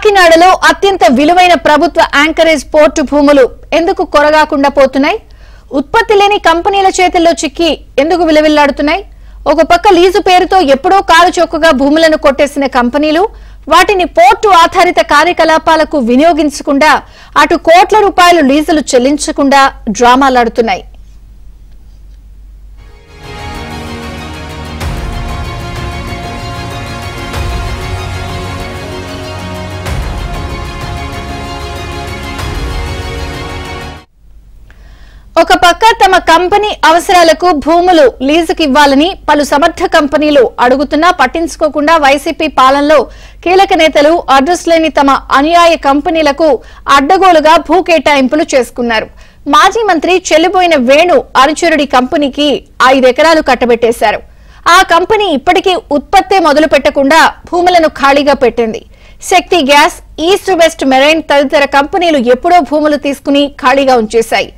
కాకినాడలో అత్యంత విలువైన ప్రభుత్వ యాంకరేజ్ పోర్టు భూములు ఎందుకు కొరగాకుండా పోతున్నాయి? ఉత్పత్తి లేని కంపెనీల చేతుల్లో చిక్కి ఎందుకు విలవిల్లాడుతున్నాయి? ఒక పక్క లీజు పేరుతో ఎప్పుడో కాలు చొక్కగా భూములను కొట్టేసిన కంపెనీలు వాటిని పోర్టు ఆధారిత కార్యకలాపాలకు వినియోగించకుండా అటు కోట్ల రూపాయలు లీజులు చెల్లించకుండా డ్రామాలాడుతున్నాయి. ఒక పక్క తమ కంపెనీ అవసరాలకు భూములు లీజుకి ఇవ్వాలని పలు సమర్థ కంపెనీలు అడుగుతున్నా పట్టించుకోకుండా వైసీపీ పాలనలో కీలక నేతలు అడ్రస్ లేని తమ అనుయాయ కంపెనీలకు అడ్డగోలుగా భూ కేటాయింపులు చేసుకున్నారు. మాజీ మంత్రి చెల్లిపోయిన వేణు అనుచరుడి కంపెనీకి 5 ఎకరాలు కట్టబెట్టేశారు. ఆ కంపెనీ ఇప్పటికీ ఉత్పత్తే మొదలు పెట్టకుండా భూములను ఖాళీగా పెట్టింది. శక్తి గ్యాస్, ఈస్ట్ వెస్ట్ మెరైన్ తదితర కంపెనీలు ఎప్పుడో భూములు తీసుకుని ఖాళీగా ఉంచేశాయి.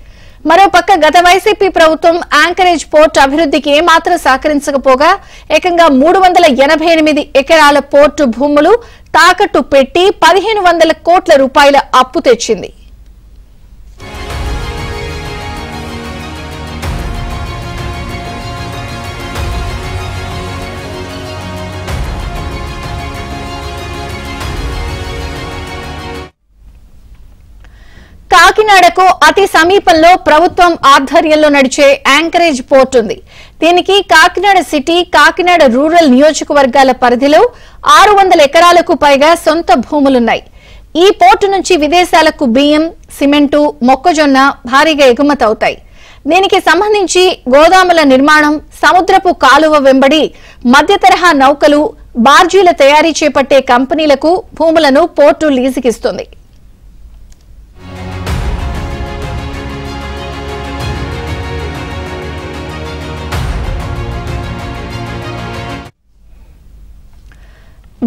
మరోపక్క గత వైసీపీ ప్రభుత్వం యాంకరేజ్ పోర్టు అభివృద్ధికి ఏమాత్రం సహకరించకపోగా ఏకంగా 388 ఎకరాల పోర్టు భూములు తాకట్టు పెట్టి 1500 కోట్ల రూపాయల అప్పు తెచ్చింది. కాకినాడకు అతి సమీపంలో ప్రభుత్వం ఆధ్వర్యంలో నడిచే యాంకరేజ్ పోర్ట్ ఉంది. దీనికి కాకినాడ సిటీ, కాకినాడ రూరల్ నియోజకవర్గాల పరిధిలో 600 ఎకరాలకు పైగా సొంత భూములున్నాయి. ఈ పోర్టు నుంచి విదేశాలకు బియ్యం, సిమెంటు, మొక్కజొన్న భారీగా ఎగుమతవుతాయి. దీనికి సంబంధించి గోదాముల నిర్మాణం, సముద్రపు కాలువ వెంబడి మధ్య తరహా నౌకలు, బార్జీల తయారీ చేపట్టే కంపెనీలకు భూములను పోర్టు లీజుకిస్తుంది.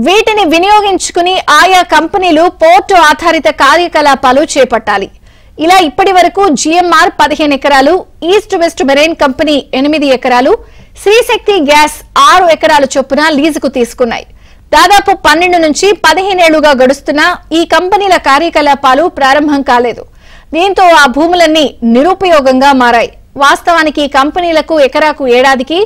వీటిని వినియోగించుకుని ఆయా కంపెనీలు పోర్టు ఆధారిత కార్యకలాపాలు చేపట్టాలి. ఇలా ఇప్పటి వరకు జిఎంఆర్ 15 ఎకరాలు, ఈస్ట్ వెస్ట్ మెరైన్ కంపెనీ 8 ఎకరాలు, శ్రీశక్తి గ్యాస్ 6 ఎకరాల చొప్పున లీజుకు తీసుకున్నాయి. దాదాపు 12 నుంచి 15 ఏళ్లుగా గడుస్తున్నా ఈ కంపెనీల కార్యకలాపాలు ప్రారంభం కాలేదు. దీంతో ఆ భూములన్నీ నిరుపయోగంగా మారాయి. వాస్తవానికి కంపెనీలకు ఎకరాకు ఏడాదికి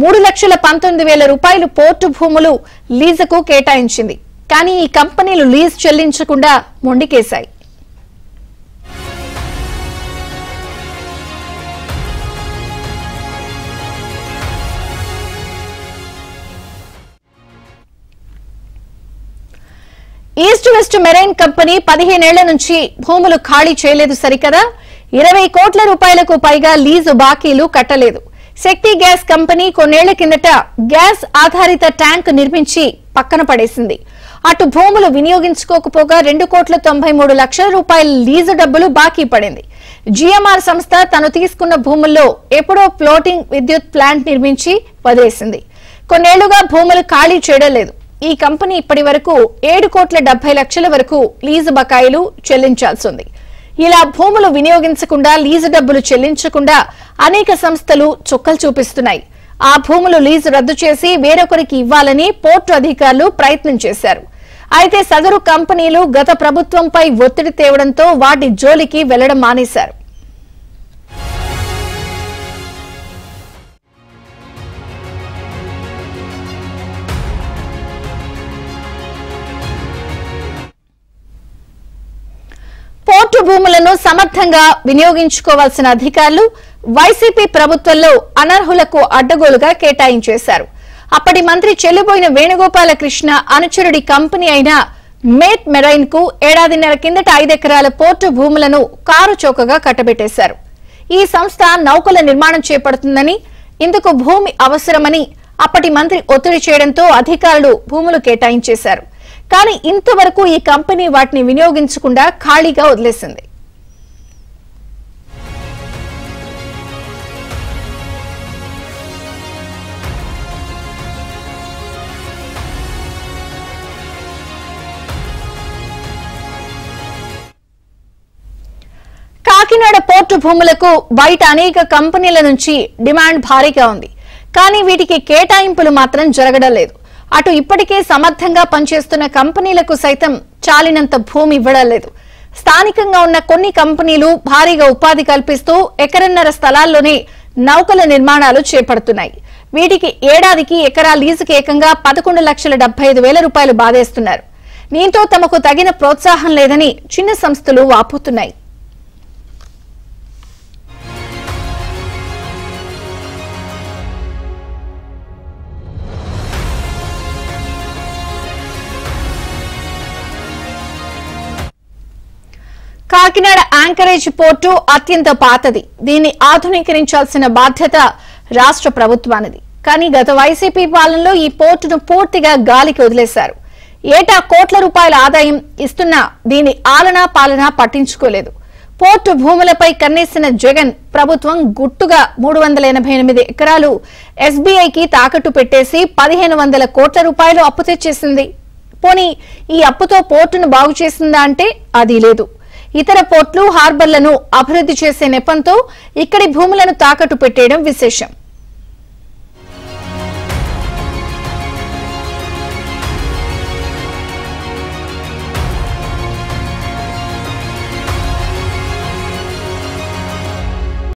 3,19,000 రూపాయలు పోర్టు భూములు లీజుకు కేటాయించింది. కానీ ఈ కంపెనీలు లీజ్ చెల్లించకుండా మొండికేశాయి. ఈస్ట్ వెస్ట్ మెరైన్ కంపెనీ 15 ఏళ్ల నుంచి భూములు ఖాళీ చేయలేదు సరికదా, 20 కోట్ల రూపాయలకు పైగా లీజు బాకీలు కట్టలేదు. శక్తి గ్యాస్ కంపెనీ కొన్నేళ్ల కిందట గ్యాస్ ఆధారిత ట్యాంక్ నిర్మించి పక్కన పడేసింది. అటు భూములు వినియోగించుకోకపోగా 2,93 లక్షల రూపాయల లీజు డబ్బులు బాకీ పడింది. జిఎంఆర్ సంస్థ తను తీసుకున్న భూముల్లో ఎప్పుడో ఫ్లోటింగ్ విద్యుత్ ప్లాంట్ నిర్మించి వదిలేసింది. కొన్నేళ్లుగా భూములు ఖాళీ చేయడం లేదు. ఈ కంపెనీ ఇప్పటి వరకు 7,70 లక్షల వరకు లీజు బకాయిలు చెల్లించాల్సి ఉంది. ఇలా భూములు వినియోగించకుండా, లీజు డబ్బులు చెల్లించకుండా అనేక సంస్థలు చుక్కలు చూపిస్తున్నాయి. ఆ భూములు లీజు రద్దు చేసి వేరొకరికి ఇవ్వాలని పోర్టు అధికారులు ప్రయత్నం చేశారు. అయితే సదరు కంపెనీలు గత ప్రభుత్వంపై ఒత్తిడి తేవడంతో వాటి జోలికి వెళ్లడం మానేశారు. పోర్టు భూములను సమర్థంగా వినియోగించుకోవాల్సిన అధికారులు వైసీపీ ప్రభుత్వంలో అనర్హులకు అడ్డగోలుగా కేటాయించేశారు. అప్పటి మంత్రి చెల్లిపోయిన వేణుగోపాలకృష్ణ అనుచరుడి కంపెనీ అయిన మేట్ మెరైన్ కు ఏడాదిన్నర కిందట 5 ఎకరాల పోర్టు భూములను కారు చౌకగా కట్టబెట్టేశారు. ఈ సంస్థ నౌకల నిర్మాణం చేపడుతుందని, ఇందుకు భూమి అవసరమని అప్పటి మంత్రి ఒత్తిడి చేయడంతో అధికారులు భూములు కేటాయించేశారు. కానీ ఇంతవరకు ఈ కంపెనీ వాటిని వినియోగించకుండా ఖాళీగా వదిలేసింది. కాకినాడ పోర్టు భూములకు బయట అనేక కంపెనీల నుంచి డిమాండ్ భారీగా ఉంది. కానీ వీటికి కేటాయింపులు మాత్రం జరగడం లేదు. అటు ఇప్పటికే సమర్థంగా పనిచేస్తున్న కంపెనీలకు సైతం చాలినంత భూమి ఇవ్వడం లేదు. స్థానికంగా ఉన్న కొన్ని కంపెనీలు భారీగా ఉపాధి కల్పిస్తూ ఎకరన్నర స్థలాల్లోనే నౌకల నిర్మాణాలు చేపడుతున్నాయి. వీటికి ఏడాదికి ఎకరా లీజుకి ఏకంగా 11,75,000 రూపాయలు బాధేస్తున్నారు. దీంతో తమకు తగిన ప్రోత్సాహం లేదని చిన్న సంస్థలు వాపోతున్నాయి. కాకినాడ యాంకరేజ్ పోర్టు అత్యంత పాతది. దీన్ని ఆధునీకరించాల్సిన బాధ్యత రాష్ట్ర ప్రభుత్వానిది. కానీ గత వైసీపీ పాలనలో ఈ పోర్టును పూర్తిగా గాలికి వదిలేశారు. ఏటా కోట్ల రూపాయల ఆదాయం ఇస్తున్నా దీని ఆలనా పాలనా పట్టించుకోలేదు. పోర్టు భూములపై కన్నేసిన జగన్ ప్రభుత్వం గుట్టుగా 388 ఎకరాలు ఎస్బీఐకి తాకట్టు పెట్టేసి 1,500 కోట్ల రూపాయలు అప్పు తెచ్చేసింది. పోనీ ఈ అప్పుతో పోర్టును బాగు చేసిందా అంటే అది లేదు. ఇతర పోర్టులు హార్బర్లను అభివృద్ధి చేసే నెపంతో ఇక్కడి భూములను తాకట్టు పెట్టేయడం విశేషం.